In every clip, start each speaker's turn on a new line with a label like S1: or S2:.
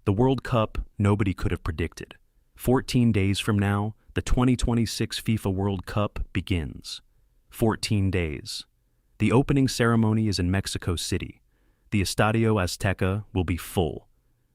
S1: The World Cup nobody could have predicted. 14 days from now, the 2026 FIFA World Cup begins. 14 days. The opening ceremony is in Mexico City. The Estadio Azteca will be full.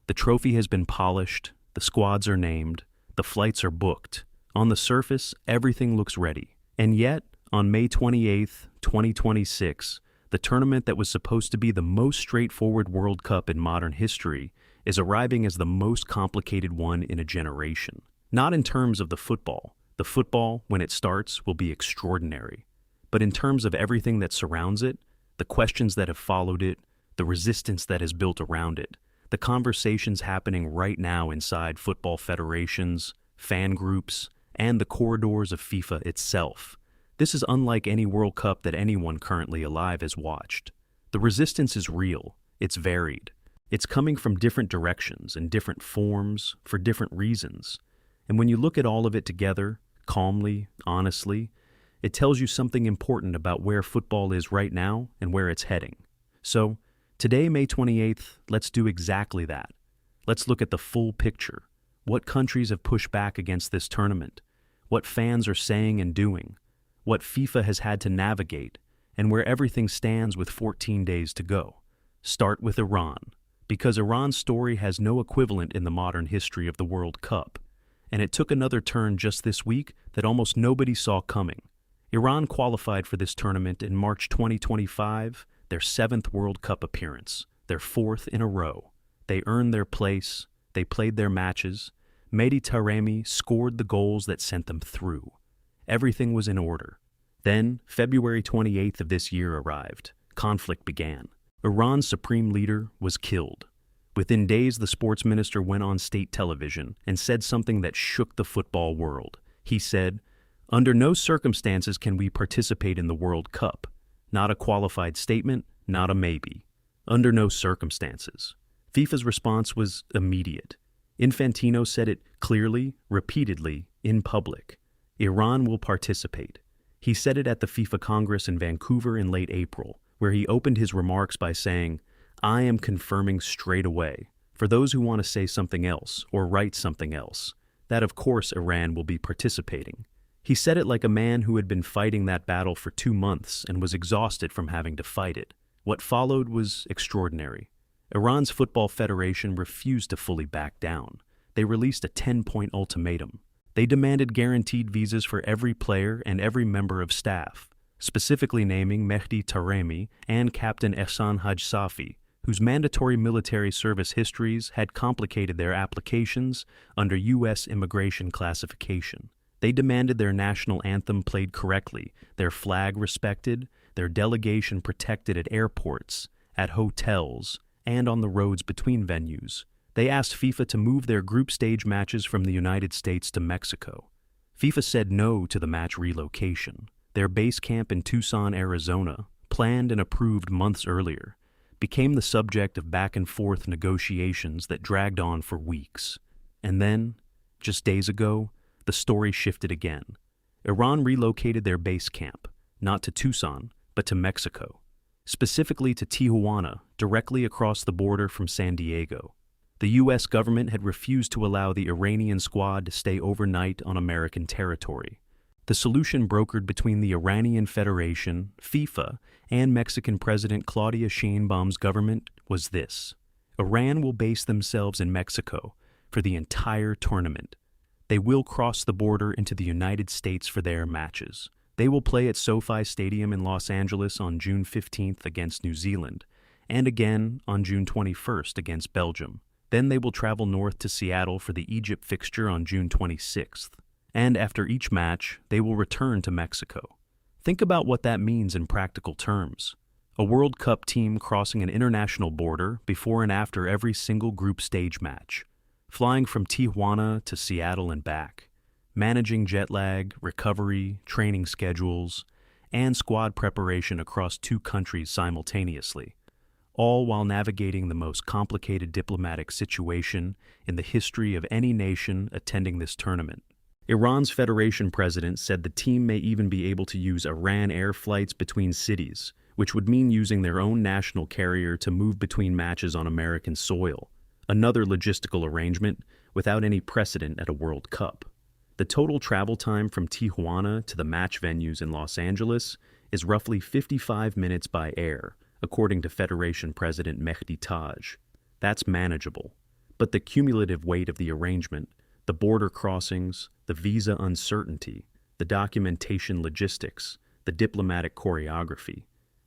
S1: The trophy has been polished, the squads are named, the flights are booked. On the surface, everything looks ready. And yet, on May 28th, 2026, the tournament that was supposed to be the most straightforward World Cup in modern history is arriving as the most complicated one in a generation. Not in terms of the football. The football, when it starts, will be extraordinary. But in terms of everything that surrounds it, the questions that have followed it, the resistance that is built around it, the conversations happening right now inside football federations, fan groups, and the corridors of FIFA itself. This is unlike any World Cup that anyone currently alive has watched. The resistance is real, it's varied. It's coming from different directions and different forms for different reasons. And when you look at all of it together, calmly, honestly, it tells you something important about where football is right now and where it's heading. So, today, May 28th, let's do exactly that. Let's look at the full picture. What countries have pushed back against this tournament? What fans are saying and doing? What FIFA has had to navigate? And where everything stands with 14 days to go. Start with Iran, because Iran's story has no equivalent in the modern history of the World Cup. And it took another turn just this week that almost nobody saw coming. Iran qualified for this tournament in March 2025, their 7th World Cup appearance, their 4th in a row. They earned their place, they played their matches. Mehdi Taremi scored the goals that sent them through. Everything was in order. Then, February 28th of this year arrived. Conflict began. Iran's supreme leader was killed. Within days, the sports minister went on state television and said something that shook the football world. He said, "Under no circumstances can we participate in the World Cup." Not a qualified statement, not a maybe. Under no circumstances. FIFA's response was immediate. Infantino said it clearly, repeatedly, in public. Iran will participate. He said it at the FIFA Congress in Vancouver in late April, where he opened his remarks by saying, "I am confirming straight away, for those who want to say something else or write something else, that of course Iran will be participating." He said it like a man who had been fighting that battle for 2 months and was exhausted from having to fight it. What followed was extraordinary. Iran's football federation refused to fully back down. They released a 10-point ultimatum. They demanded guaranteed visas for every player and every member of staff, specifically naming Mehdi Taremi and Captain Ehsan Hajsafi, whose mandatory military service histories had complicated their applications under U.S. immigration classification. They demanded their national anthem played correctly, their flag respected, their delegation protected at airports, at hotels, and on the roads between venues. They asked FIFA to move their group stage matches from the United States to Mexico. FIFA said no to the match relocation. Their base camp in Tucson, Arizona, planned and approved months earlier, became the subject of back-and-forth negotiations that dragged on for weeks. And then, just days ago, the story shifted again. Iran relocated their base camp, not to Tucson, but to Mexico, specifically to Tijuana, directly across the border from San Diego. The U.S. government had refused to allow the Iranian squad to stay overnight on American territory. The solution brokered between the Iranian Federation, FIFA, and Mexican President Claudia Sheinbaum's government was this: Iran will base themselves in Mexico for the entire tournament. They will cross the border into the United States for their matches. They will play at SoFi Stadium in Los Angeles on June 15th against New Zealand, and again on June 21st against Belgium. Then they will travel north to Seattle for the Egypt fixture on June 26th. And after each match, they will return to Mexico. Think about what that means in practical terms. A World Cup team crossing an international border before and after every single group stage match, flying from Tijuana to Seattle and back, managing jet lag, recovery, training schedules, and squad preparation across 2 countries simultaneously, all while navigating the most complicated diplomatic situation in the history of any nation attending this tournament. Iran's federation president said the team may even be able to use Iran Air flights between cities, which would mean using their own national carrier to move between matches on American soil. another logistical arrangement without any precedent at a World Cup. The total travel time from Tijuana to the match venues in Los Angeles is roughly 55 minutes by air, according to Federation President Mehdi Taj. That's manageable. But the cumulative weight of the arrangement, the border crossings, the visa uncertainty, the documentation logistics, the diplomatic choreography,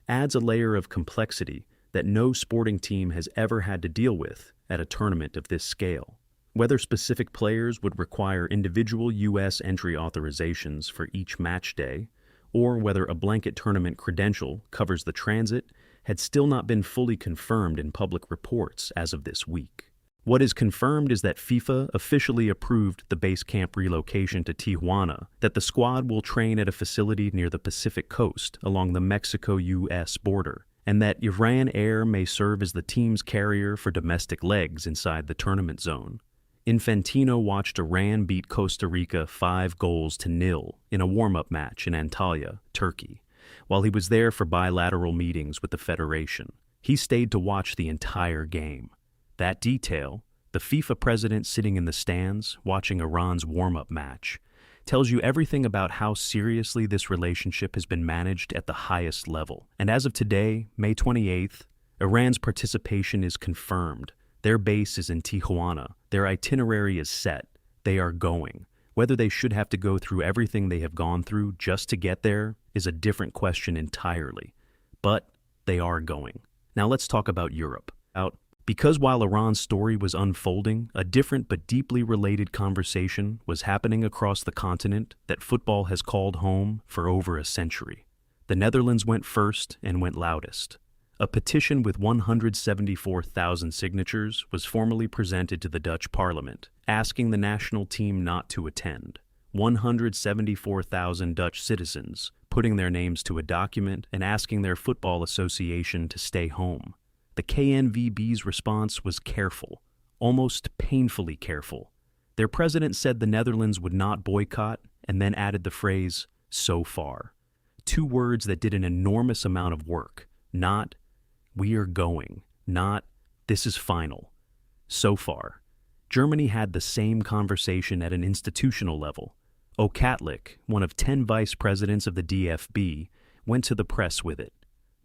S1: adds a layer of complexity that no sporting team has ever had to deal with at a tournament of this scale. Whether specific players would require individual U.S. entry authorizations for each match day, or whether a blanket tournament credential covers the transit, had still not been fully confirmed in public reports as of this week. What is confirmed is that FIFA officially approved the base camp relocation to Tijuana, that the squad will train at a facility near the Pacific coast along the Mexico-U.S. border, and that Iran Air may serve as the team's carrier for domestic legs inside the tournament zone. Infantino watched Iran beat Costa Rica 5-0 in a warm-up match in Antalya, Turkey, while he was there for bilateral meetings with the federation. He stayed to watch the entire game. That detail, the FIFA president sitting in the stands watching Iran's warm-up match, tells you everything about how seriously this relationship has been managed at the highest level. And as of today, May 28th, Iran's participation is confirmed. Their base is in Tijuana. Their itinerary is set. They are going. Whether they should have to go through everything they have gone through just to get there is a different question entirely. But they are going. Now let's talk about Europe. Because while Iran's story was unfolding, a different but deeply related conversation was happening across the continent that football has called home for over a century. The Netherlands went first and went loudest. A petition with 174,000 signatures was formally presented to the Dutch parliament, asking the national team not to attend. 174,000 Dutch citizens putting their names to a document and asking their football association to stay home. The KNVB's response was careful, almost painfully careful. Their president said the Netherlands would not boycott and then added the phrase, "so far." 2 words that did an enormous amount of work. Not, "we are going," not, "this is final." So far. Germany had the same conversation at an institutional level. O'Catlick, one of 10 vice presidents of the DFB, went to the press with it.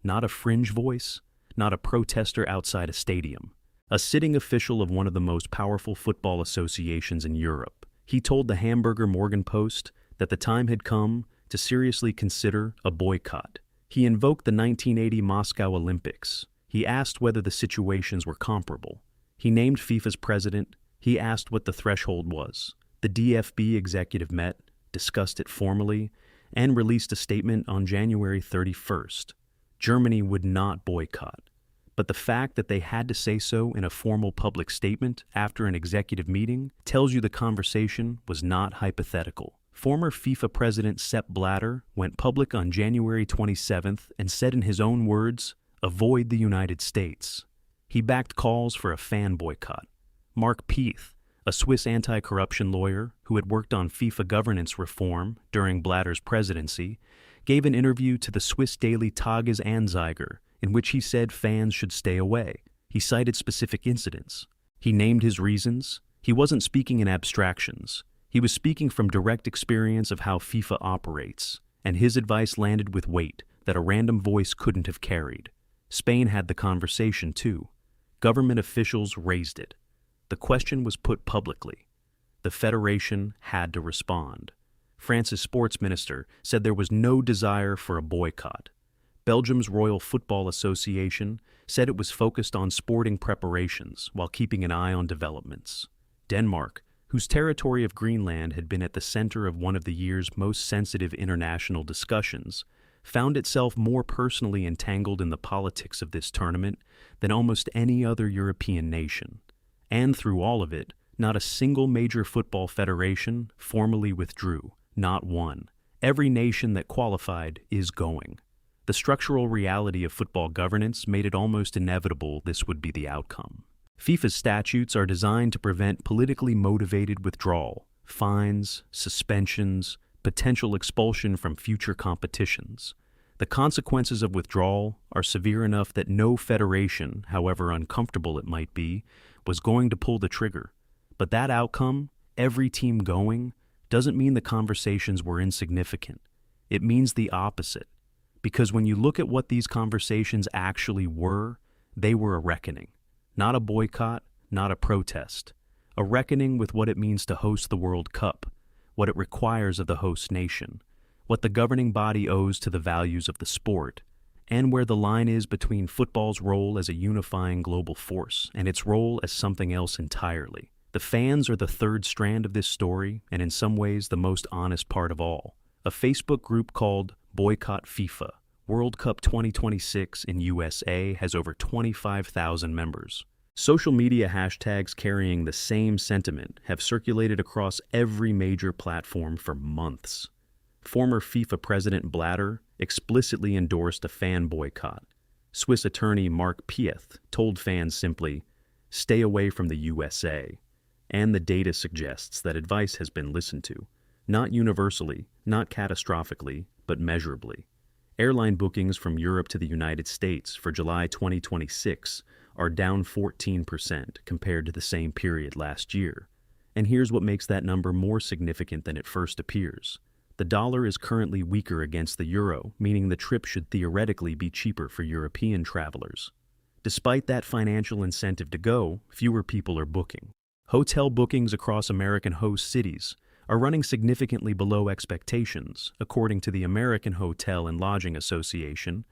S1: Not a fringe voice, not a protester outside a stadium. A sitting official of one of the most powerful football associations in Europe. He told the Hamburger Morgenpost that the time had come to seriously consider a boycott. He invoked the 1980 Moscow Olympics. He asked whether the situations were comparable. He named FIFA's president. He asked what the threshold was. The DFB executive met, discussed it formally, and released a statement on January 31st. Germany would not boycott. But the fact that they had to say so in a formal public statement after an executive meeting tells you the conversation was not hypothetical. Former FIFA president Sepp Blatter went public on January 27th and said in his own words, "Avoid the United States." He backed calls for a fan boycott. Mark Pieth, a Swiss anti-corruption lawyer who had worked on FIFA governance reform during Blatter's presidency, gave an interview to the Swiss daily Tages Anzeiger in which he said fans should stay away. He cited specific incidents. He named his reasons. He wasn't speaking in abstractions. He was speaking from direct experience of how FIFA operates, and his advice landed with weight that a random voice couldn't have carried. Spain had the conversation too. Government officials raised it. The question was put publicly. The federation had to respond. France's sports minister said there was no desire for a boycott. Belgium's Royal Football Association said it was focused on sporting preparations while keeping an eye on developments. Denmark, whose territory of Greenland had been at the center of one of the year's most sensitive international discussions, found itself more personally entangled in the politics of this tournament than almost any other European nation. And through all of it, not a single major football federation formally withdrew. Not one. Every nation that qualified is going. The structural reality of football governance made it almost inevitable this would be the outcome. FIFA's statutes are designed to prevent politically motivated withdrawal, fines, suspensions, potential expulsion from future competitions. The consequences of withdrawal are severe enough that no federation, however uncomfortable it might be, was going to pull the trigger. But that outcome, every team going, doesn't mean the conversations were insignificant. It means the opposite. Because when you look at what these conversations actually were, they were a reckoning. Not a boycott, not a protest. A reckoning with what it means to host the World Cup, what it requires of the host nation, what the governing body owes to the values of the sport, and where the line is between football's role as a unifying global force and its role as something else entirely. The fans are the third strand of this story, and in some ways the most honest part of all. A Facebook group called Boycott FIFA World Cup 2026 in USA has over 25,000 members. Social media hashtags carrying the same sentiment have circulated across every major platform for months. Former FIFA President Blatter explicitly endorsed a fan boycott. Swiss attorney Mark Pieth told fans simply, "Stay away from the USA." And the data suggests that advice has been listened to. Not universally, not catastrophically, but measurably. Airline bookings from Europe to the United States for July 2026 are down 14% compared to the same period last year. And here's what makes that number more significant than it first appears. The dollar is currently weaker against the euro, meaning the trip should theoretically be cheaper for European travelers. Despite that financial incentive to go, fewer people are booking. Hotel bookings across American host cities are running significantly below expectations, according to the American Hotel and Lodging Association,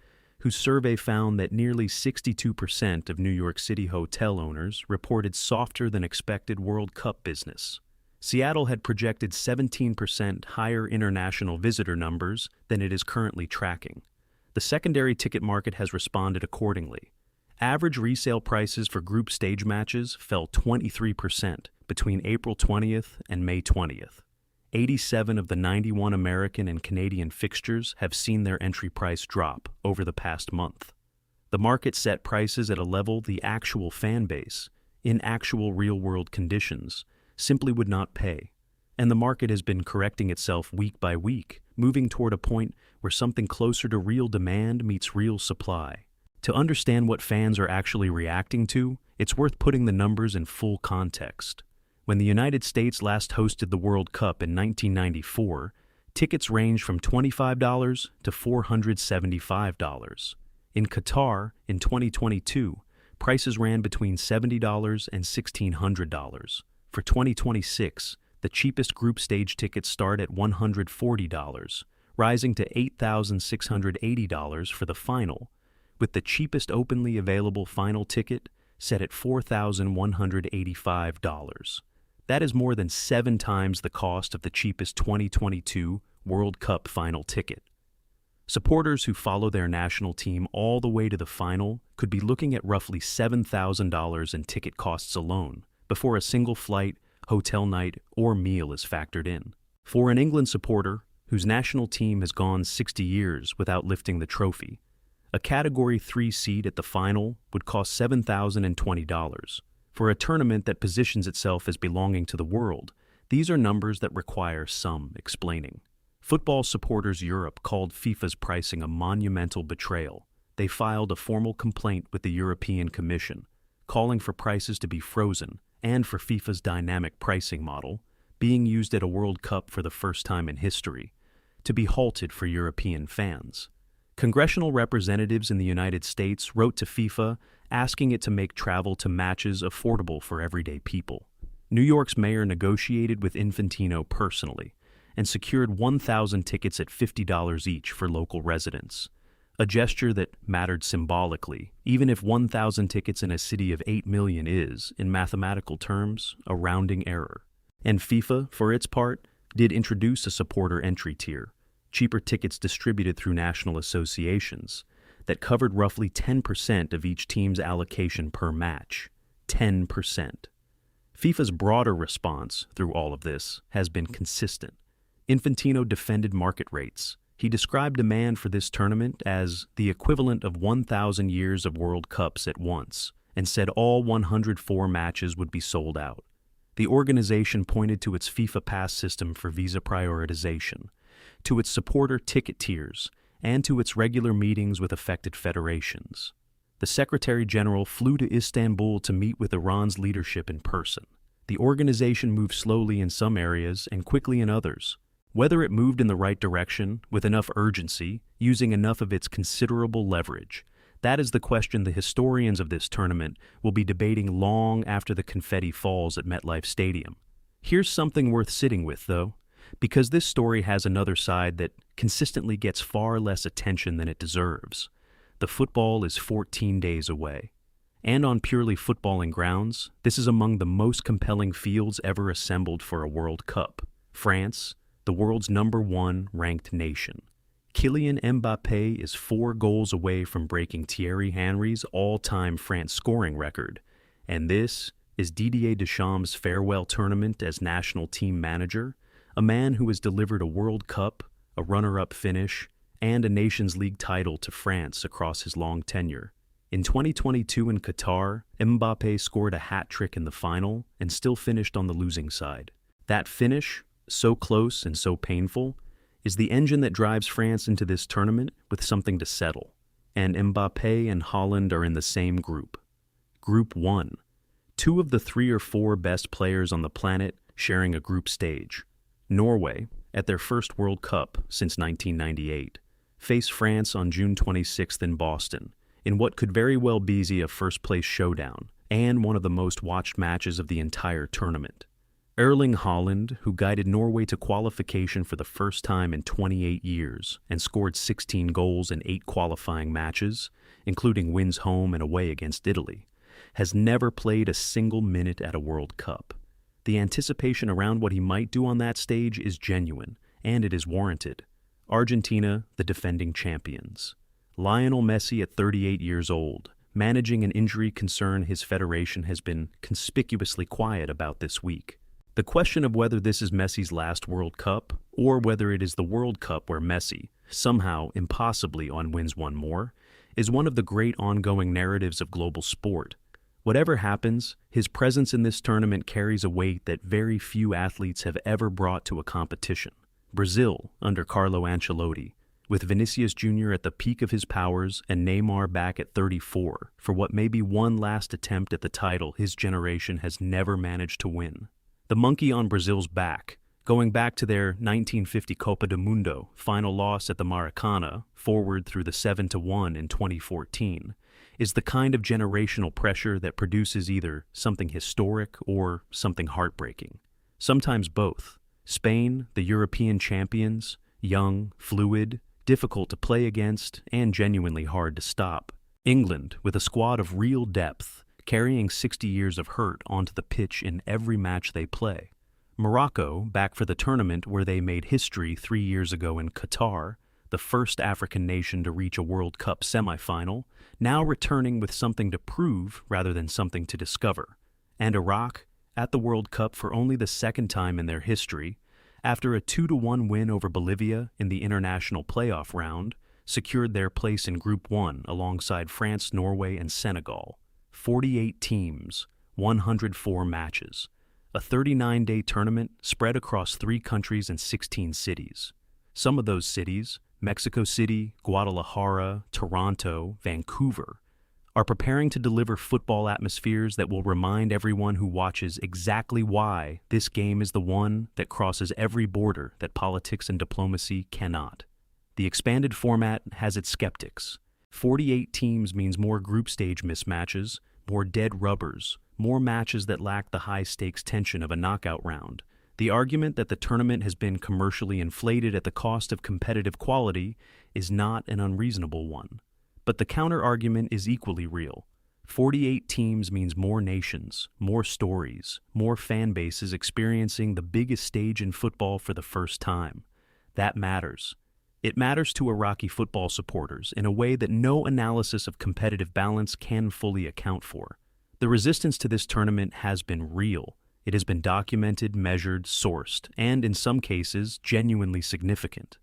S1: whose survey found that nearly 62% of New York City hotel owners reported softer than expected World Cup business. Seattle had projected 17% higher international visitor numbers than it is currently tracking. The secondary ticket market has responded accordingly. Average resale prices for group stage matches fell 23% between April 20th and May 20th. 87 of the 91 American and Canadian fixtures have seen their entry price drop over the past month. The market set prices at a level the actual fan base, in actual real-world conditions, simply would not pay. And the market has been correcting itself week by week, moving toward a point where something closer to real demand meets real supply. To understand what fans are actually reacting to, it's worth putting the numbers in full context. When the United States last hosted the World Cup in 1994, tickets ranged from $25 to $475. In Qatar, in 2022, prices ran between $70 and $1,600. For 2026, the cheapest group stage tickets start at $140, rising to $8,680 for the final, with the cheapest openly available final ticket set at $4,185. That is more than 7 times the cost of the cheapest 2022 World Cup final ticket. Supporters who follow their national team all the way to the final could be looking at roughly $7,000 in ticket costs alone before a single flight, hotel night, or meal is factored in. For an England supporter whose national team has gone 60 years without lifting the trophy, a Category 3 seat at the final would cost $7,020. For a tournament that positions itself as belonging to the world, these are numbers that require some explaining. Football Supporters Europe called FIFA's pricing a monumental betrayal. They filed a formal complaint with the European Commission, calling for prices to be frozen and for FIFA's dynamic pricing model, being used at a World Cup for the first time in history, to be halted for European fans. Congressional representatives in the United States wrote to FIFA asking it to make travel to matches affordable for everyday people. New York's mayor negotiated with Infantino personally and secured 1,000 tickets at $50 each for local residents, a gesture that mattered symbolically, even if 1,000 tickets in a city of 8 million is, in mathematical terms, a rounding error. And FIFA, for its part, did introduce a supporter entry tier, cheaper tickets distributed through national associations that covered roughly 10% of each team's allocation per match. 10%. FIFA's broader response through all of this has been consistent. Infantino defended market rates. He described demand for this tournament as the equivalent of 1,000 years of World Cups at once, and said all 104 matches would be sold out. The organization pointed to its FIFA Pass system for visa prioritization, to its supporter ticket tiers, and to its regular meetings with affected federations. The Secretary General flew to Istanbul to meet with Iran's leadership in person. The organization moved slowly in some areas and quickly in others. Whether it moved in the right direction, with enough urgency, using enough of its considerable leverage, that is the question the historians of this tournament will be debating long after the confetti falls at MetLife Stadium. Here's something worth sitting with, though, because this story has another side that consistently gets far less attention than it deserves. The football is 14 days away. And on purely footballing grounds, this is among the most compelling fields ever assembled for a World Cup. France, the world's #1 ranked nation. Kylian Mbappé is 4 goals away from breaking Thierry Henry's all-time France scoring record, and this is Didier Deschamps' farewell tournament as national team manager, a man who has delivered a World Cup, a runner-up finish, and a Nations League title to France across his long tenure. In 2022 in Qatar, Mbappé scored a hat-trick in the final and still finished on the losing side. That finish, so close and so painful, is the engine that drives France into this tournament with something to settle. And Mbappé and Haaland are in the same group. Group 1. 2 of the 3 or 4 best players on the planet sharing a group stage. Norway, at their first World Cup since 1998, face France on June 26th in Boston, in what could very well be a first-place showdown and one of the most watched matches of the entire tournament. Erling Haaland, who guided Norway to qualification for the first time in 28 years and scored 16 goals in 8 qualifying matches, including wins home and away against Italy, has never played a single minute at a World Cup. The anticipation around what he might do on that stage is genuine, and it is warranted. Argentina, the defending champions. Lionel Messi at 38 years old, managing an injury concern his federation has been conspicuously quiet about this week. The question of whether this is Messi's last World Cup, or whether it is the World Cup where Messi, somehow impossibly wins one more, is one of the great ongoing narratives of global sport. Whatever happens, his presence in this tournament carries a weight that very few athletes have ever brought to a competition. Brazil, under Carlo Ancelotti, with Vinicius Jr. at the peak of his powers and Neymar back at 34, for what may be one last attempt at the title his generation has never managed to win. The monkey on Brazil's back, going back to their 1950 Copa do Mundo final loss at the Maracana, forward through the 7-1 in 2014, is the kind of generational pressure that produces either something historic or something heartbreaking. Sometimes both. Spain, the European champions, young, fluid, difficult to play against, and genuinely hard to stop. England, with a squad of real depth, carrying 60 years of hurt onto the pitch in every match they play. Morocco, back for the tournament where they made history 3 years ago in Qatar, the first African nation to reach a World Cup semifinal, now returning with something to prove rather than something to discover. And Iraq, at the World Cup for only the second time in their history, after a 2-1 win over Bolivia in the international playoff round, secured their place in Group 1 alongside France, Norway, and Senegal. 48 teams, 104 matches. A 39-day tournament spread across 3 countries and 16 cities. Some of those cities, Mexico City, Guadalajara, Toronto, Vancouver, are preparing to deliver football atmospheres that will remind everyone who watches exactly why this game is the one that crosses every border that politics and diplomacy cannot. The expanded format has its skeptics. 48 teams means more group stage mismatches, more dead rubbers, more matches that lack the high-stakes tension of a knockout round. The argument that the tournament has been commercially inflated at the cost of competitive quality is not an unreasonable one. But the counter-argument is equally real. 48 teams means more nations, more stories, more fan bases experiencing the biggest stage in football for the first time. That matters. It matters to Iraqi football supporters in a way that no analysis of competitive balance can fully account for. The resistance to this tournament has been real. It has been documented, measured, sourced, and in some cases, genuinely significant.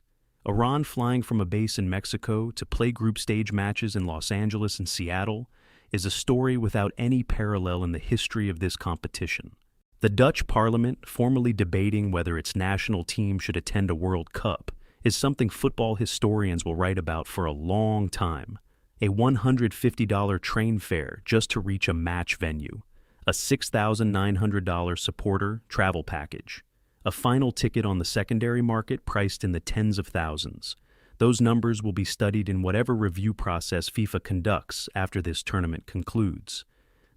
S1: Iran flying from a base in Mexico to play group stage matches in Los Angeles and Seattle is a story without any parallel in the history of this competition. The Dutch parliament formally debating whether its national team should attend a World Cup is something football historians will write about for a long time. a $150 train fare just to reach a match venue, a $6,900 supporter travel package, a final ticket on the secondary market priced in the tens of thousands. Those numbers will be studied in whatever review process FIFA conducts after this tournament concludes.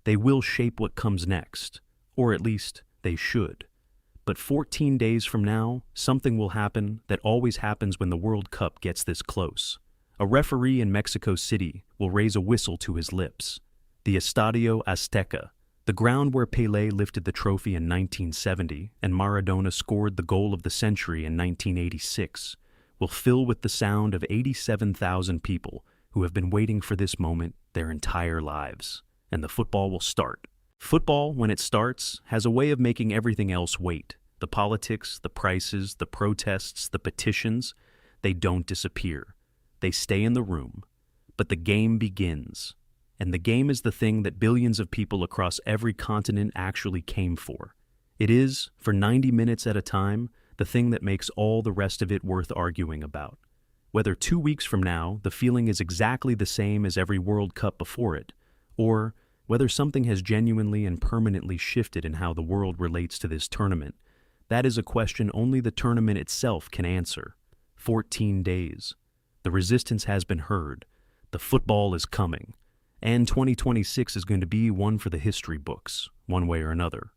S1: They will shape what comes next, or at least they should. But 14 days from now, something will happen that always happens when the World Cup gets this close. A referee in Mexico City will raise a whistle to his lips. The Estadio Azteca, the ground where Pelé lifted the trophy in 1970 and Maradona scored the goal of the century in 1986, will fill with the sound of 87,000 people who have been waiting for this moment their entire lives. And the football will start. Football, when it starts, has a way of making everything else wait. The politics, the prices, the protests, the petitions, they don't disappear. They stay in the room. But the game begins. And the game is the thing that billions of people across every continent actually came for. It is, for 90 minutes at a time, the thing that makes all the rest of it worth arguing about. Whether 2 weeks from now the feeling is exactly the same as every World Cup before it, or whether something has genuinely and permanently shifted in how the world relates to this tournament, that is a question only the tournament itself can answer. 14 days. The resistance has been heard. The football is coming. And 2026 is going to be one for the history books, one way or another.